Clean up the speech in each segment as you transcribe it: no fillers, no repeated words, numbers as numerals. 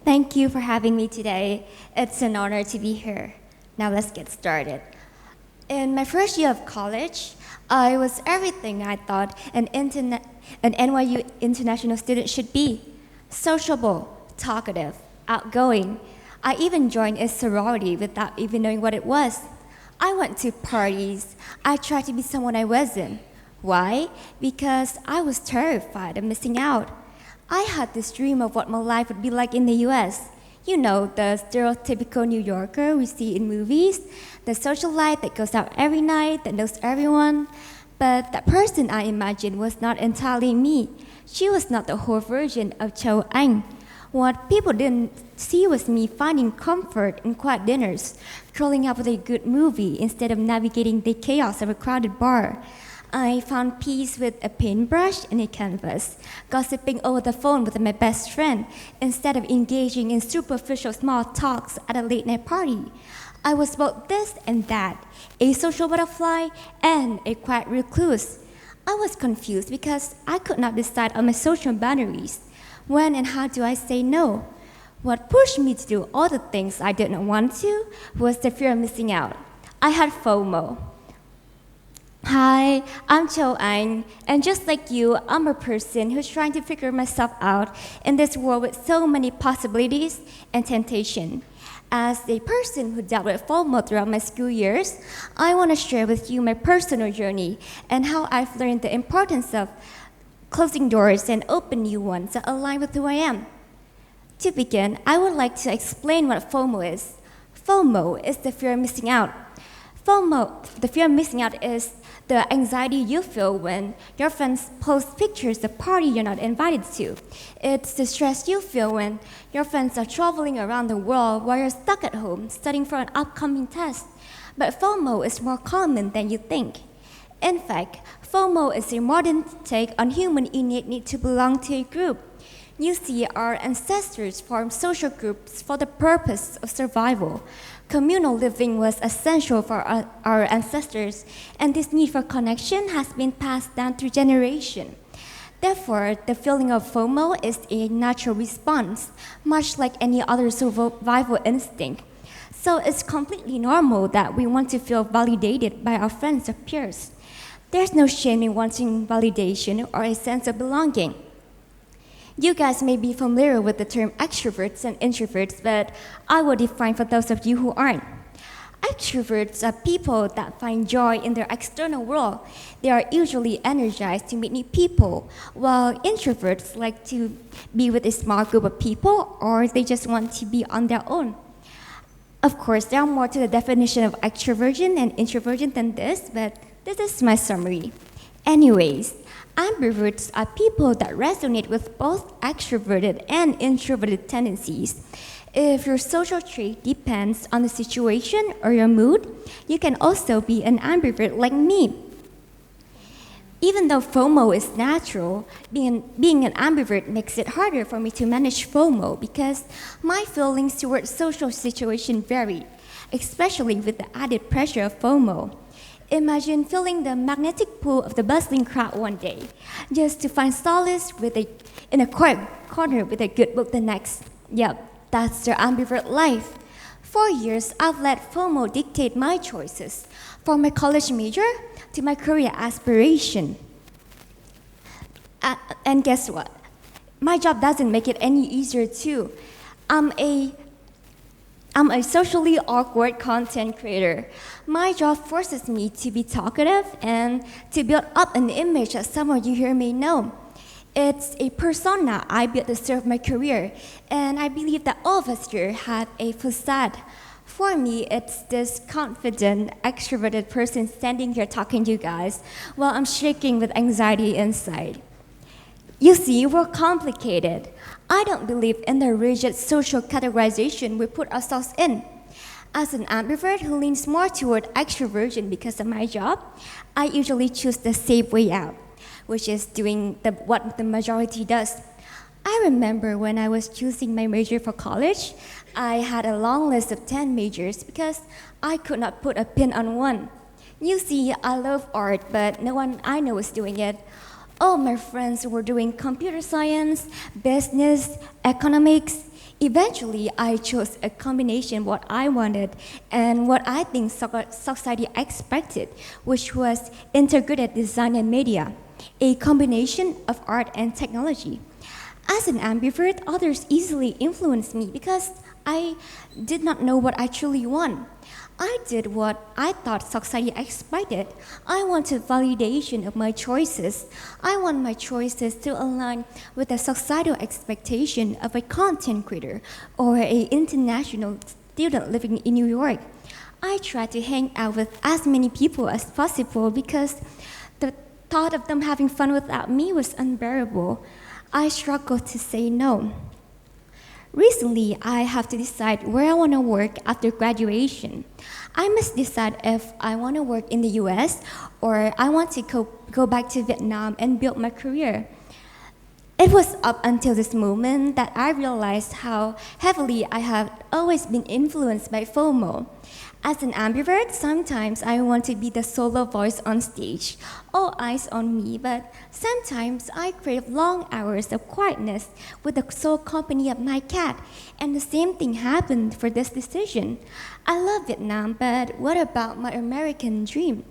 Thank you for having me today. It's an honor to be here. Now let's get started. In my first year of college, I was everything I thought an NYU international student should be. Sociable, talkative, outgoing. I even joined a sorority without even knowing what it was. I went to parties. I tried to be someone I wasn't. Why? Because I was terrified of missing out. I had this dream of what my life would be like in the US. You know, the stereotypical New Yorker we see in movies, the socialite that goes out every night, that knows everyone. But that person I imagined was not entirely me. She was not the whole version of Chau Anh. What people didn't see was me finding comfort in quiet dinners, curling up with a good movie instead of navigating the chaos of a crowded bar. I found peace with a paintbrush and a canvas, gossiping over the phone with my best friend instead of engaging in superficial small talks at a late night party. I was both this and that, a social butterfly and a quiet recluse. I was confused because I could not decide on my social boundaries. When and how do I say no? What pushed me to do all the things I did not want to was the fear of missing out. I had FOMO. Hi, I'm Chau Anh, and just like you, I'm a person who's trying to figure myself out in this world with so many possibilities and temptation. As a person who dealt with FOMO throughout my school years, I want to share with you my personal journey and how I've learned the importance of closing doors and open new ones that align with who I am. To begin, I would like to explain what FOMO is. FOMO is the fear of missing out. FOMO, the fear of missing out, is the anxiety you feel when your friends post pictures of a party you're not invited to. It's the stress you feel when your friends are traveling around the world while you're stuck at home studying for an upcoming test. But FOMO is more common than you think. In fact, FOMO is a modern take on human innate need to belong to a group. You see, our ancestors formed social groups for the purpose of survival. Communal living was essential for our ancestors, and this need for connection has been passed down through generations. Therefore, the feeling of FOMO is a natural response, much like any other survival instinct. So it's completely normal that we want to feel validated by our friends or peers. There's no shame in wanting validation or a sense of belonging. You guys may be familiar with the term extroverts and introverts, but I will define for those of you who aren't. Extroverts are people that find joy in their external world. They are usually energized to meet new people, while introverts like to be with a small group of people, or they just want to be on their own. Of course, there are more to the definition of extroversion and introversion than this, but this is my summary. Anyways, ambiverts are people that resonate with both extroverted and introverted tendencies. If your social trait depends on the situation or your mood, you can also be an ambivert like me. Even though FOMO is natural, being an ambivert makes it harder for me to manage FOMO because my feelings towards social situations vary, especially with the added pressure of FOMO. Imagine feeling the magnetic pull of the bustling crowd one day, just to find solace in a quiet corner with a good book the next. Yep, that's their ambivert life. For years, I've let FOMO dictate my choices, from my college major to my career aspiration. And guess what? My job doesn't make it any easier too. I'm a socially awkward content creator. My job forces me to be talkative and to build up an image that some of you here may know. It's a persona I built to serve my career, and I believe that all of us here have a facade. For me, it's this confident, extroverted person standing here talking to you guys while I'm shaking with anxiety inside. You see, we're complicated. I don't believe in the rigid social categorization we put ourselves in. As an ambivert who leans more toward extroversion because of my job, I usually choose the safe way out, which is doing what the majority does. I remember when I was choosing my major for college, I had a long list of 10 majors because I could not put a pin on one. You see, I love art, but no one I know is doing it. All my friends were doing computer science, business, economics. Eventually, I chose a combination of what I wanted and what I think society expected, which was integrated design and media, a combination of art and technology. As an ambivert, others easily influenced me because I did not know what I truly want. I did what I thought society expected. I wanted validation of my choices. I want my choices to align with the societal expectation of a content creator or an international student living in New York. I tried to hang out with as many people as possible because the thought of them having fun without me was unbearable. I struggled to say no. Recently, I have to decide where I want to work after graduation. I must decide if I want to work in the US or I want to go back to Vietnam and build my career. It was up until this moment that I realized how heavily I have always been influenced by FOMO. As an ambivert, sometimes I want to be the solo voice on stage, all eyes on me, but sometimes I crave long hours of quietness with the sole company of my cat, and the same thing happened for this decision. I love Vietnam, but what about my American dream?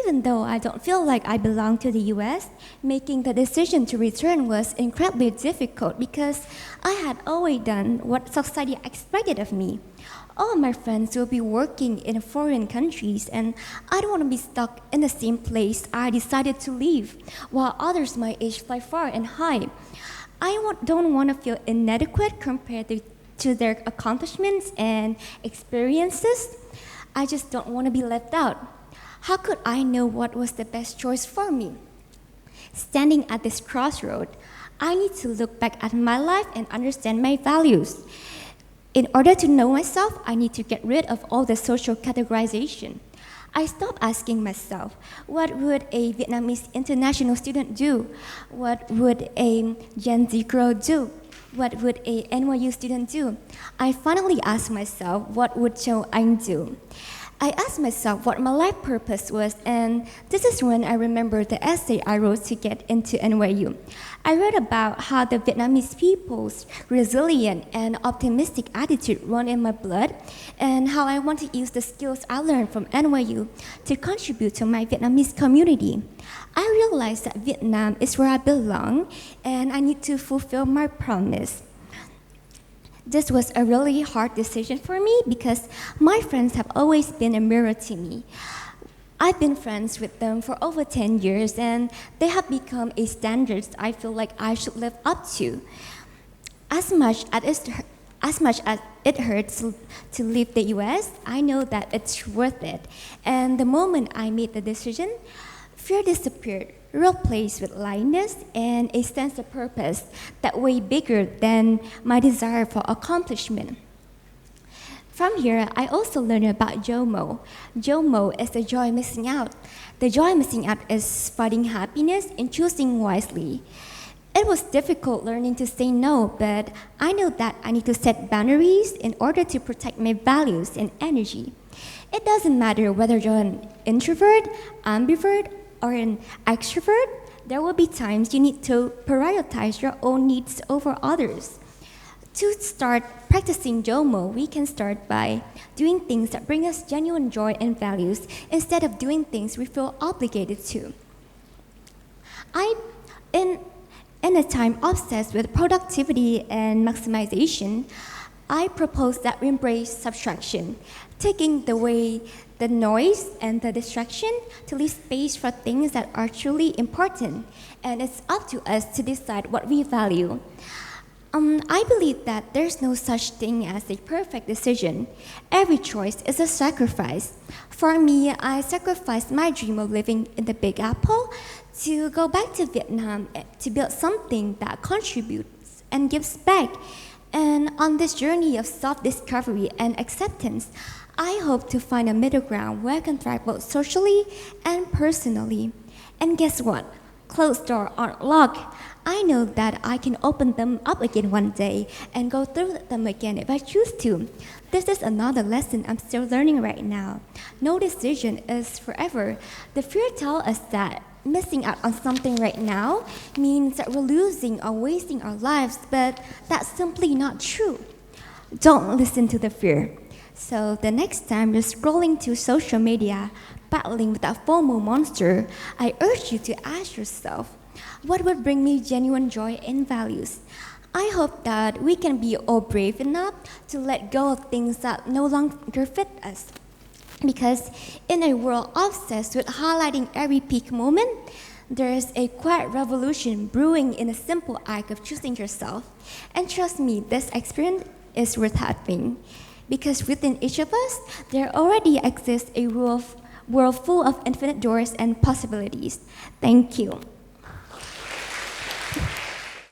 Even though I don't feel like I belong to the US, making the decision to return was incredibly difficult because I had always done what society expected of me. All my friends will be working in foreign countries, and I don't want to be stuck in the same place I decided to leave, while others my age fly far and high. Don't want to feel inadequate compared to their accomplishments and experiences. I just don't want to be left out. How could I know what was the best choice for me? Standing at this crossroad, I need to look back at my life and understand my values. In order to know myself, I need to get rid of all the social categorization. I stopped asking myself, what would a Vietnamese international student do? What would a Gen Z girl do? What would a NYU student do? I finally asked myself, what would Chau Anh do? I asked myself what my life purpose was, and this is when I remembered the essay I wrote to get into NYU. I read about how the Vietnamese people's resilient and optimistic attitude run in my blood, and how I want to use the skills I learned from NYU to contribute to my Vietnamese community. I realized that Vietnam is where I belong, and I need to fulfill my promise. This was a really hard decision for me because my friends have always been a mirror to me. I've been friends with them for over 10 years, and they have become a standard I feel like I should live up to. As much as it hurts to leave the US, I know that it's worth it. And the moment I made the decision, fear disappeared, replaced with lightness and a sense of purpose that way bigger than my desire for accomplishment. From here, I also learned about JOMO. JOMO is the joy missing out. The joy missing out is finding happiness and choosing wisely. It was difficult learning to say no, but I know that I need to set boundaries in order to protect my values and energy. It doesn't matter whether you're an introvert, ambivert, or an extrovert, there will be times you need to prioritize your own needs over others. To start practicing JOMO, we can start by doing things that bring us genuine joy and values instead of doing things we feel obligated to. In a time obsessed with productivity and maximization, I propose that we embrace subtraction, taking away the noise and the distraction to leave space for things that are truly important. And it's up to us to decide what we value. I believe that there's no such thing as a perfect decision. Every choice is a sacrifice. For me, I sacrificed my dream of living in the Big Apple to go back to Vietnam to build something that contributes and gives back. And on this journey of self-discovery and acceptance, I hope to find a middle ground where I can thrive both socially and personally. And guess what? closed doors aren't locked. I know that I can open them up again one day and go through them again if I choose to. This is another lesson I'm still learning right now. No decision is forever. The fear tells us that missing out on something right now means that we're losing or wasting our lives, but that's simply not true. Don't listen to the fear. So the next time you're scrolling to social media, battling with that FOMO monster, I urge you to ask yourself, what would bring me genuine joy and values? I hope that we can be all brave enough to let go of things that no longer fit us. Because in a world obsessed with highlighting every peak moment, there is a quiet revolution brewing in a simple act of choosing yourself. And trust me, this experience is worth having. Because within each of us, there already exists a world full of infinite doors and possibilities. Thank you.